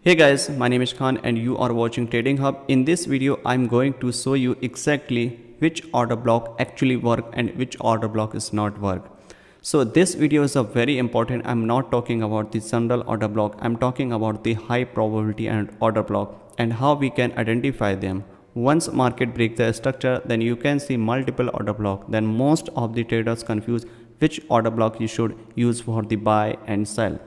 Hey guys, my name is Khan and you are watching Trading Hub. In this video, I'm going to show you exactly which order block actually work and which order block is not work. So this video is a very important. I'm not talking about the general order block. I'm talking about the high probability and order block and how we can identify them. Once market breaks the structure, then you can see multiple order block. Then most of the traders confuse which order block you should use for the buy and sell.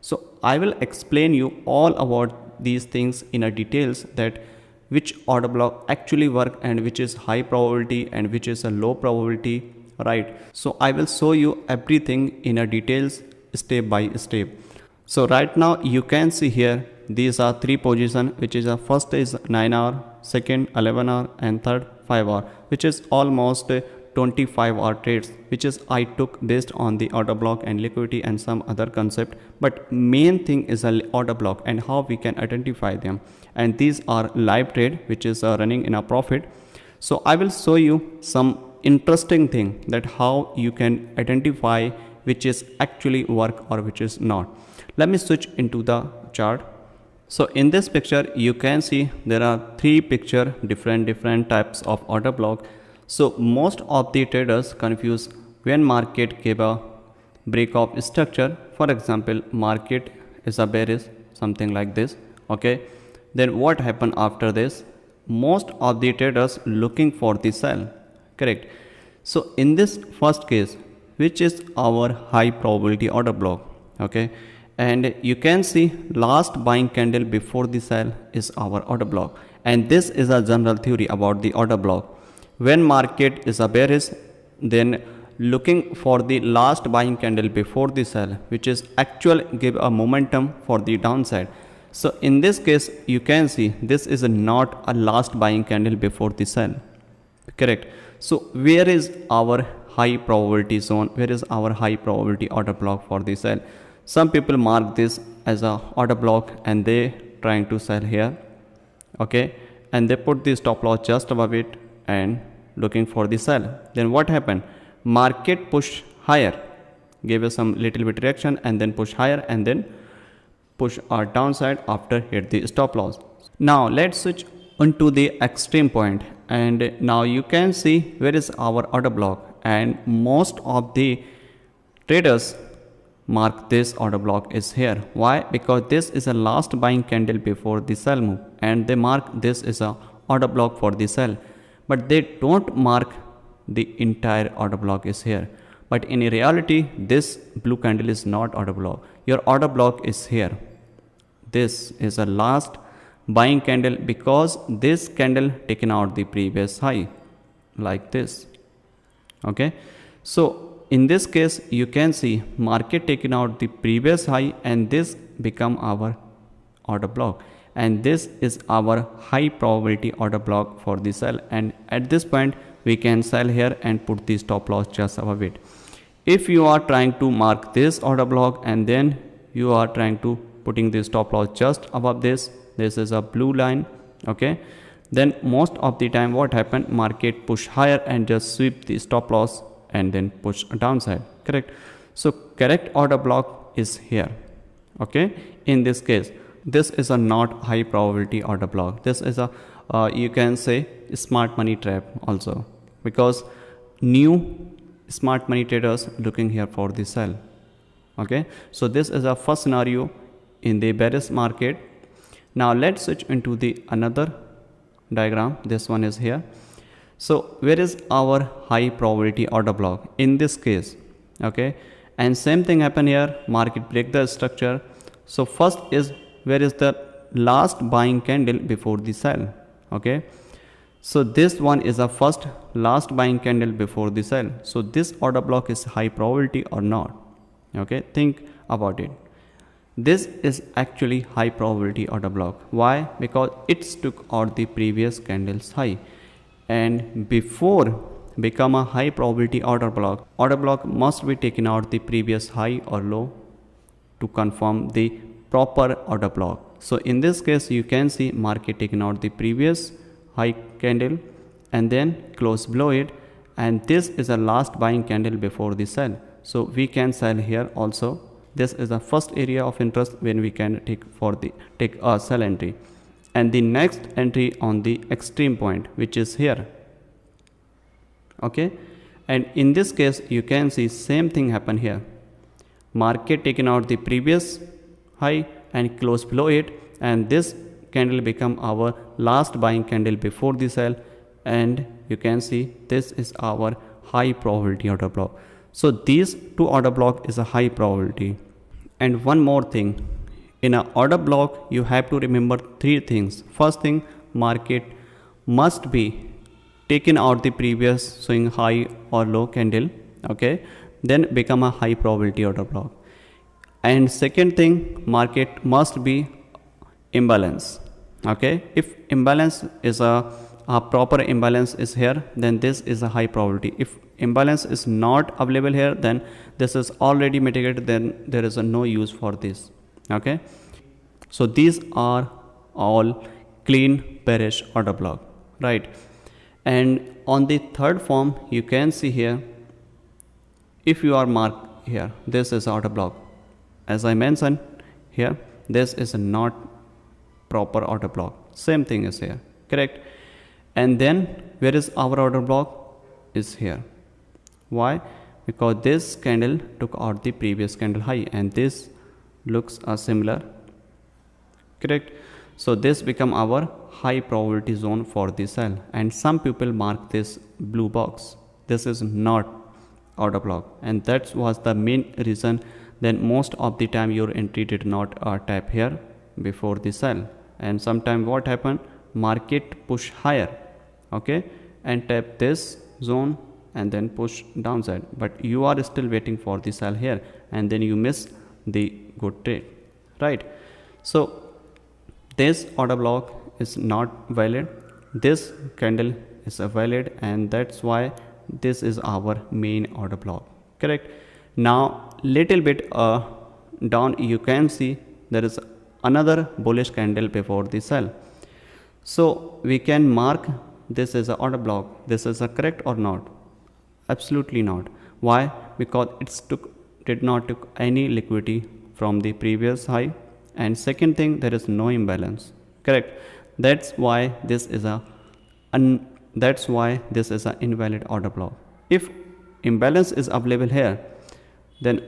So I will explain you all about these things in a details, that which order block actually work and which is high probability and which is a low probability, right? So I will show you everything in a details step by step. So right now you can see here these are three positions, which is first is 9 hour, second 11 hour and third 5 hour, which is almost 25 hour trades, which is I took based on the order block and liquidity and some other concept. But main thing is a order block and how we can identify them. And these are live trade, which is running in a profit. So I will show you some interesting thing that how you can identify which is actually work or which is not. Let me switch into the chart. So in this picture you can see there are three different types of order block. So most of the traders confuse when market gave a break of structure. For example, market is a bearish, something like this, okay? Then what happened after this? Most of the traders looking for the sell, correct? So in this first case, which is our high probability order block, okay? And you can see last buying candle before the sell is our order block. And this is a general theory about the order block. When market is a bearish, then looking for the last buying candle before the sell, which is actual give a momentum for the downside. So in this case, you can see this is not a last buying candle before the sell, correct? So where is our high probability zone? Where is our high probability order block for the sell? Some people mark this as a order block and they trying to sell here, okay? And they put the stop loss just above it and looking for the sell. Then what happened? Market push higher, gave us some little bit reaction and then push higher and then push our downside after hit the stop loss. Now let's switch onto the extreme point, and now you can see where is our order block, and most of the traders mark this order block is here. Why? Because this is a last buying candle before the sell move and they mark this is a order block for the sell. But they don't mark the entire order block is here. But in reality, this blue candle is not order block. Your order block is here. This is a last buying candle because this candle taken out the previous high like this. Okay. So in this case, you can see market taking out the previous high and this become our order block. And this is our high probability order block for the sell, and at this point we can sell here and put the stop loss just above it. If you are trying to mark this order block and then you are trying to putting the stop loss just above this is a blue line, okay? Then most of the time what happened, market push higher and just sweep the stop loss and then push downside, correct? So correct order block is here, okay? In this case, this is a not high probability order block. This is a you can say smart money trap also, because new smart money traders looking here for the sell, okay? So this is a first scenario in the bearish market. Now let's switch into the another diagram. This one is here. So where is our high probability order block in this case, okay? And same thing happen here, market break the structure. So first is where is the last buying candle before the sell, okay? So this one is a first last buying candle before the sell. So this order block is high probability or not, okay? Think about it. This is actually high probability order block. Why? Because it took out the previous candle's high, and before become a high probability order block must be taken out the previous high or low to confirm the proper order block. So in this case, you can see market taking out the previous high candle and then close below it, and this is a last buying candle before the sell. So we can sell here also this is the first area of interest when we can take a sell entry, and the next entry on the extreme point, which is here. Okay, and in this case you can see same thing happen here. Market taken out the previous high and close below it, and this candle become our last buying candle before the sell, and you can see this is our high probability order block. So these two order block is a high probability. And one more thing, in an order block you have to remember three things. First thing, market must be taken out the previous showing high or low candle, okay, then become a high probability order block. And second thing, market must be imbalance. Okay, if imbalance is a proper imbalance is here, then this is a high probability. If imbalance is not available here, then this is already mitigated, then there is no use for this. Okay, so these are all clean bearish order block, right? And on the third form, you can see here, if you are marked here, this is order block. As I mentioned here, this is not proper order block. Same thing is here, correct? And then where is our order block? Is here. Why? Because this candle took out the previous candle high, and this looks similar, correct? So this become our high probability zone for the sell, and some people mark this blue box. This is not order block, and that was the main reason. Then most of the time your entry did not tap here before the sell, and sometime what happened, market push higher, okay, and tap this zone and then push downside, but you are still waiting for the sell here, and then you miss the good trade, right? So this order block is not valid, this candle is valid, and that's why this is our main order block, correct? Now little bit down you can see there is another bullish candle before the sell. So we can mark this as a order block. This is a correct or not? Absolutely not. Why? Because did not took any liquidity from the previous high, and second thing, there is no imbalance, correct? That's why this is a invalid order block. If imbalance is available here, then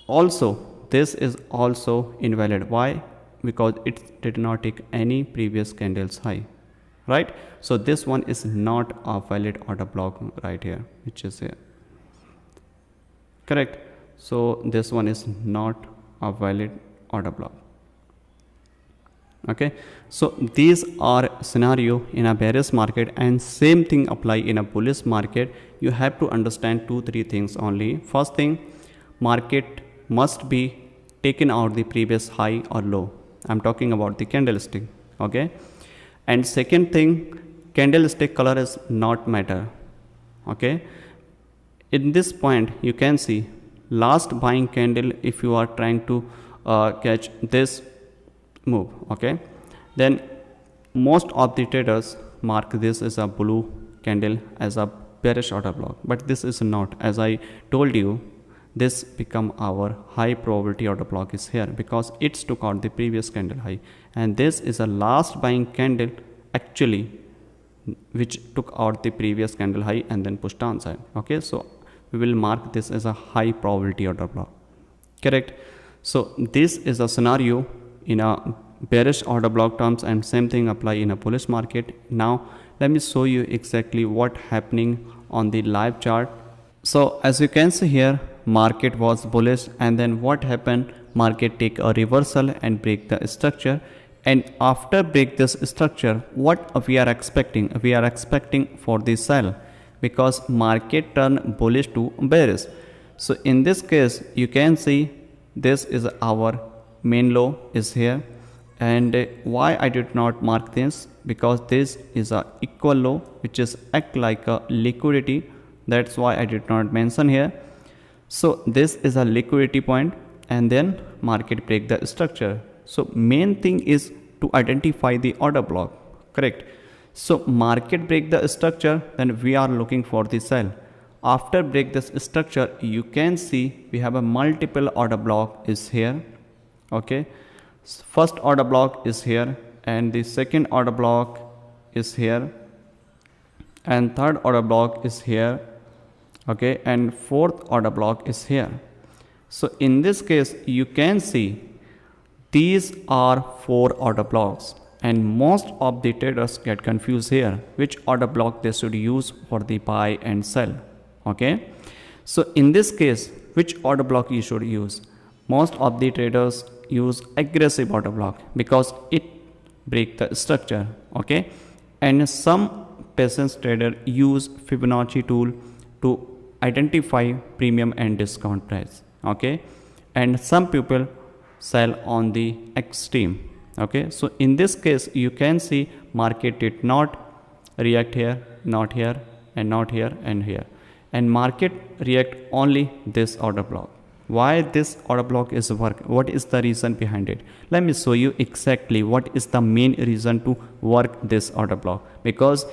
also this is also invalid. Why? Because it did not take any previous candles high, right? So this one is not a valid order block right here, which is here, correct? So this one is not a valid order block. Okay, so these are scenario in a bearish market, and same thing apply in a bullish market. You have to understand 2-3 things only. First thing, market must be taken out the previous high or low. I'm talking about the candlestick, okay? And second thing, candlestick color is not matter, okay? In this point you can see last buying candle, if you are trying to catch this move, okay, then most of the traders mark this as a blue candle as a bearish order block, but this is not. As I told you, this become our high probability order block is here, because it took out the previous candle high, and this is a last buying candle actually which took out the previous candle high and then pushed downside. Okay, so we will mark this as a high probability order block, correct? So this is a scenario in a bearish order block terms, and same thing apply in a bullish market. Now let me show you exactly what happening on the live chart. So as you can see here, market was bullish, and then what happened, market take a reversal and break the structure, and after break this structure, what we are expecting for the sell, because market turn bullish to bearish. So in this case you can see this is our main low is here, and why I did not mark this, because this is a equal low which is act like a liquidity. That's why I did not mention here. So this is a liquidity point, and then market break the structure. So main thing is to identify the order block, correct? So market break the structure, then we are looking for the sell. After break this structure, you can see we have a multiple order block is here. Okay, first order block is here, and the second order block is here, and third order block is here. Okay, and fourth order block is here. So in this case, you can see these are 4 order blocks, and most of the traders get confused here which order block they should use for the buy and sell. Okay, so in this case, which order block you should use? Most of the traders use aggressive order block because it break the structure. Okay, and some patience trader use Fibonacci tool to identify premium and discount price. Okay, and some people sell on the extreme. Okay, so in this case, you can see market did not react here, not here, and not here, and here, and market react only this order block. Why this order block is work? What is the reason behind it? Let me show you exactly what is the main reason to work this order block. Because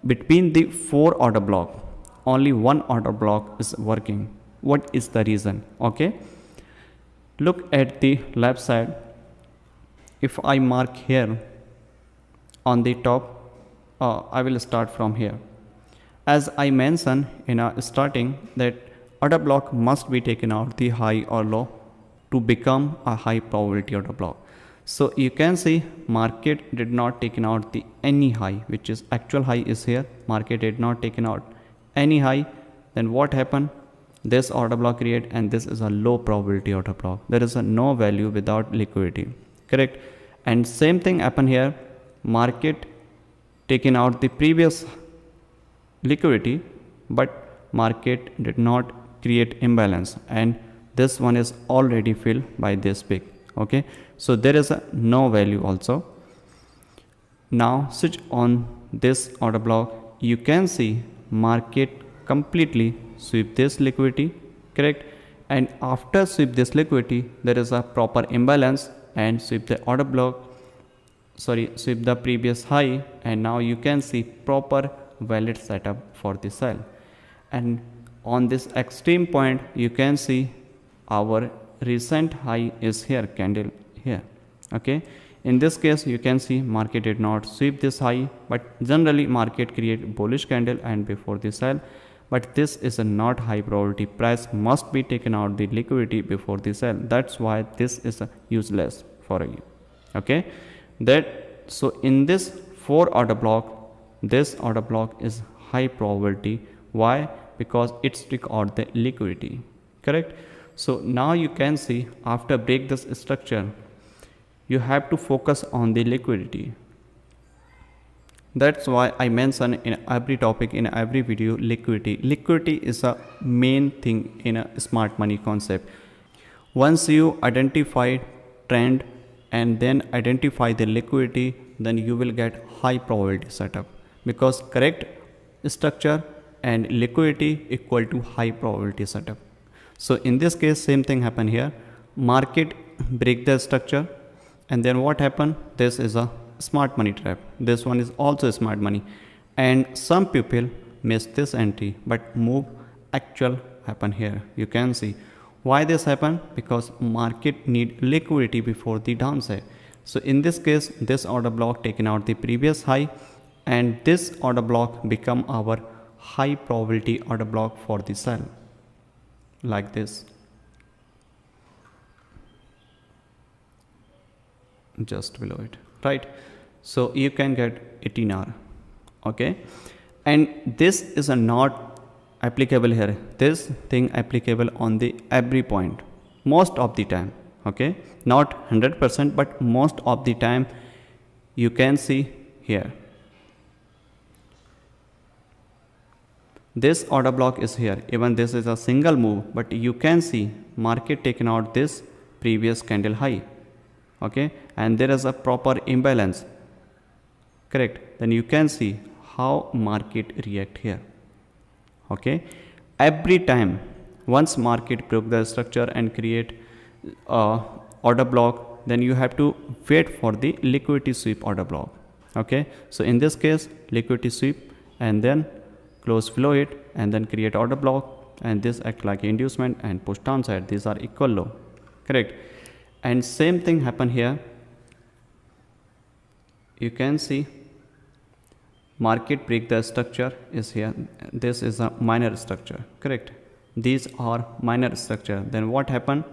between the 4 order block, only 1 order block is working. What is the reason? Okay, look at the left side. If I mark here on the top, I will start from here. As I mentioned in our starting, that order block must be taken out the high or low to become a high probability order block. So you can see market did not taken out the any high, which is actual high is here. Market did not taken out any high. Then what happened? This order block create, and this is a low probability order block. There is a no value without liquidity. Correct? And same thing happen here. Market taken out the previous liquidity, but market did not create imbalance, and this one is already filled by this wick. Okay, so there is a no value also. Now switch on this order block. You can see market completely sweep this liquidity. Correct? And after sweep this liquidity, there is a proper imbalance, and sweep the order block, sweep the previous high, and now you can see proper valid setup for the sell. And on this extreme point, you can see our recent high is here, candle here. Okay, in this case, you can see market did not sweep this high, but generally market create bullish candle and before the sell. But this is a not high probability. Price must be taken out the liquidity before the sell. That's why this is useless for you. Okay, so in this 4 order block, this order block is high probability. Why? Because it's took out the liquidity. Correct? So now you can see after break this structure, you have to focus on the liquidity. That's why I mention in every topic, in every video, liquidity. Liquidity is a main thing in a smart money concept. Once you identify trend and then identify the liquidity, then you will get high probability setup, because correct structure and liquidity equal to high probability setup. So in this case, same thing happen here. Market break the structure, and then what happened? This is a smart money trap. This one is also smart money, and some people miss this entry, but move actual happen here. You can see why this happen, because market need liquidity before the downside. So in this case, this order block taken out the previous high, and this order block become our high probability order block for the sell, like this. Just below it, right? So you can get 18 hour. Okay, and this is a not applicable here. This thing applicable on the every point most of the time. Okay, not 100%, but most of the time. You can see here, this order block is here. Even this is a single move, but you can see market taken out this previous candle high. Okay, and there is a proper imbalance. Correct? Then you can see how market react here. Okay, every time once market broke the structure and create order block, then you have to wait for the liquidity sweep order block. Okay, so in this case, liquidity sweep, and then close below it and then create order block, and this act like inducement and push downside. These are equal low, correct? And same thing happen here. You can see market break the structure is here. This is a minor structure, correct? These are minor structure. Then what happened?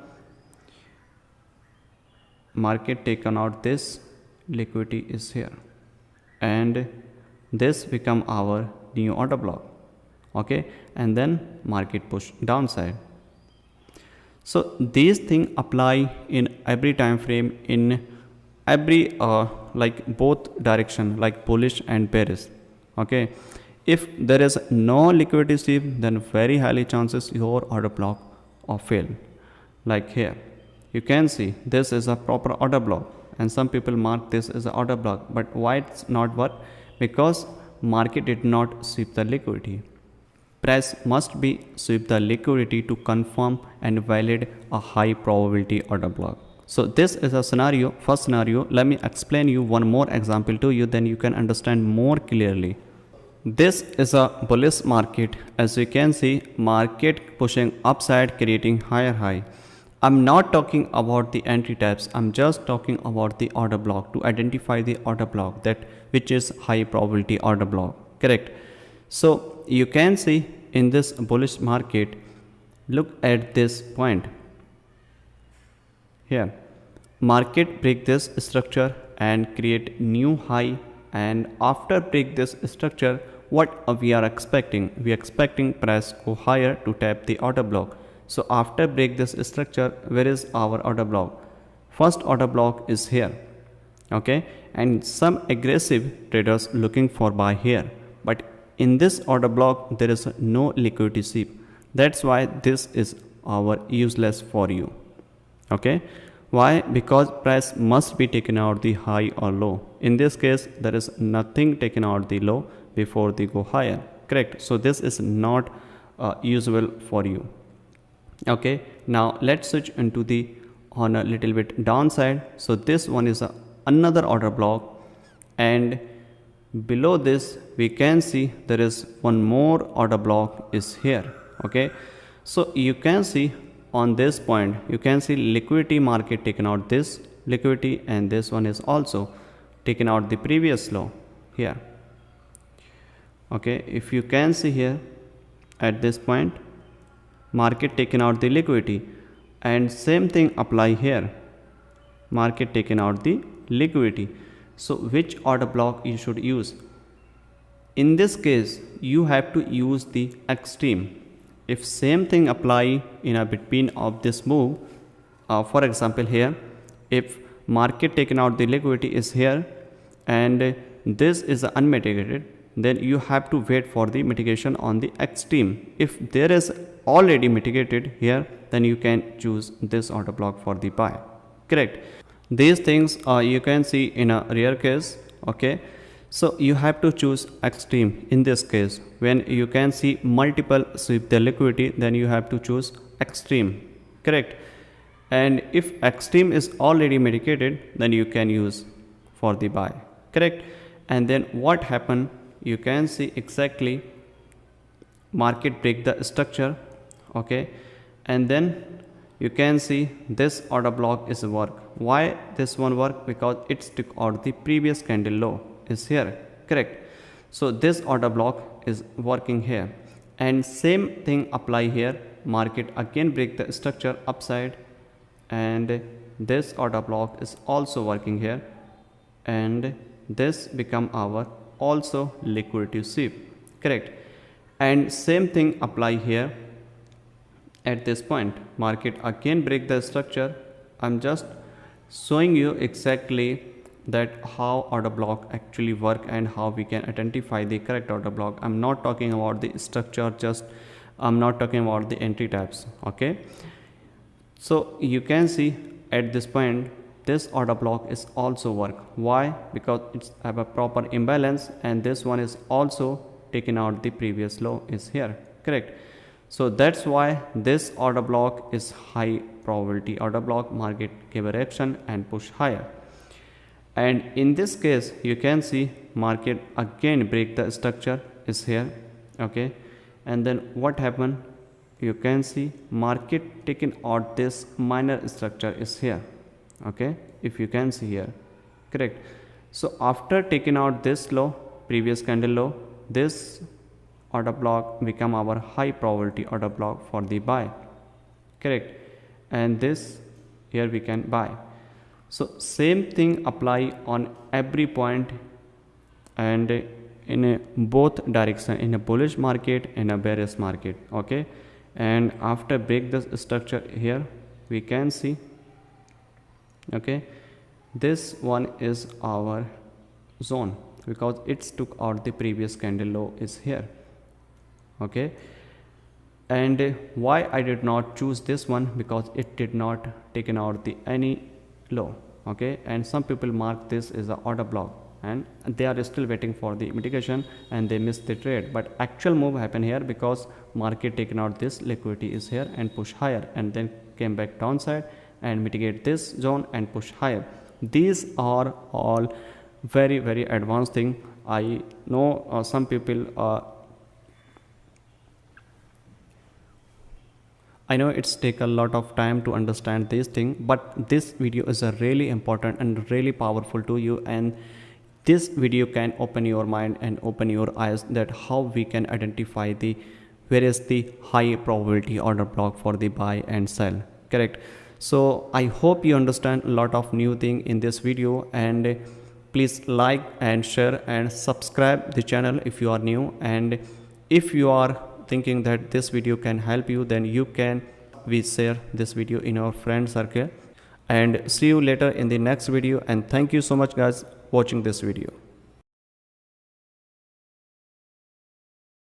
Market taken out this, liquidity is here, and this become our new order block, okay? And then market push downside. So these things apply in every time frame, in every like both direction, like bullish and bearish, okay? If there is no liquidity sweep, then very highly chances your order block or fail. Like here you can see this is a proper order block, and some people mark this as an order block, but why it's not work? Because market did not sweep the liquidity. Price must be sweep the liquidity to confirm and validate a high probability order block. So this is a scenario, first scenario. Let me explain you one more example to you, then you can understand more clearly. This is a bullish market. As you can see, market pushing upside, creating higher high. I'm not talking about the entry types, I'm just talking about the order block, to identify the order block that which is high probability order block, correct? So you can see in this bullish market, look at this point here. Market break this structure and create new high, and after break this structure, what we are expecting? We are expecting price go higher to tap the order block. So after break this structure, where is our order block? First order block is here, okay? And some aggressive traders looking for buy here, but in this order block there is no liquidity sweep. That's why this is our useless for you, okay? Why? Because price must be taken out the high or low. In this case, there is nothing taken out the low before they go higher, correct? So this is not usable for you, okay? Now let's switch into the on a little bit downside. So this one is another order block, and below this we can see there is one more order block is here, okay? So you can see on this point, you can see liquidity market taken out this liquidity, and this one is also taken out the previous low here, okay? If you can see here at this point, market taken out the liquidity, and same thing apply here, market taken out the liquidity. So which order block you should use? In this case you have to use the extreme. If same thing apply in a between of this move, for example here, if market taken out the liquidity is here and this is unmitigated, then you have to wait for the mitigation on the extreme. If there is already mitigated here, then you can choose this order block for the buy, correct? These things you can see in a rare case, okay? So you have to choose extreme. In this case, when you can see multiple sweep the liquidity, then you have to choose extreme, correct? And if extreme is already mitigated, then you can use for the buy, correct? And then what happened? You can see exactly market break the structure, okay? And then you can see this order block is work. Why this one work? Because it took out the previous candle low is here, correct? So this order block is working here, and same thing apply here. Market again break the structure upside, and this order block is also working here, and this become our also liquidity sweep, correct? And same thing apply here. At this point, market again break the structure. I'm just showing you exactly that how order block actually work and how we can identify the correct order block. I'm not talking about the structure, just I'm not talking about the entry types, okay? So you can see at this point this order block is also work. Why? Because it's have a proper imbalance, and this one is also taken out the previous low is here, correct? So that's why this order block is high probability order block. Market give a reaction and push higher, and in this case you can see market again break the structure is here, Okay, and then what happened, you can see market taking out this minor structure is here. Okay, if you can see here, correct. So after taking out this low, previous candle low, this order block become our high probability order block for the buy, correct, and this here we can buy. So same thing apply on every point and in a both direction, in a bullish market, in a bearish market. Okay, and after break this structure here, we can see, okay, this one is our zone because it's took out the previous candle low is here. Okay, and why I did not choose this one, because it did not taken out the any low. Okay, and some people mark this as a order block and they are still waiting for the mitigation and they miss the trade, but actual move happened here because market taken out this liquidity is here and push higher and then came back downside and mitigate this zone and push higher. These are all very advanced thing. I know some people I know it's take a lot of time to understand this thing, but this video is a really important and really powerful to you, and this video can open your mind and open your eyes that how we can identify the where is the high probability order block for the buy and sell, correct. So I hope you understand a lot of new thing in this video, and please like and share and subscribe the channel if you are new, and if you are thinking that this video can help you, then you can share this video in your friend circle, and see you later in the next video. And thank you so much guys watching this video.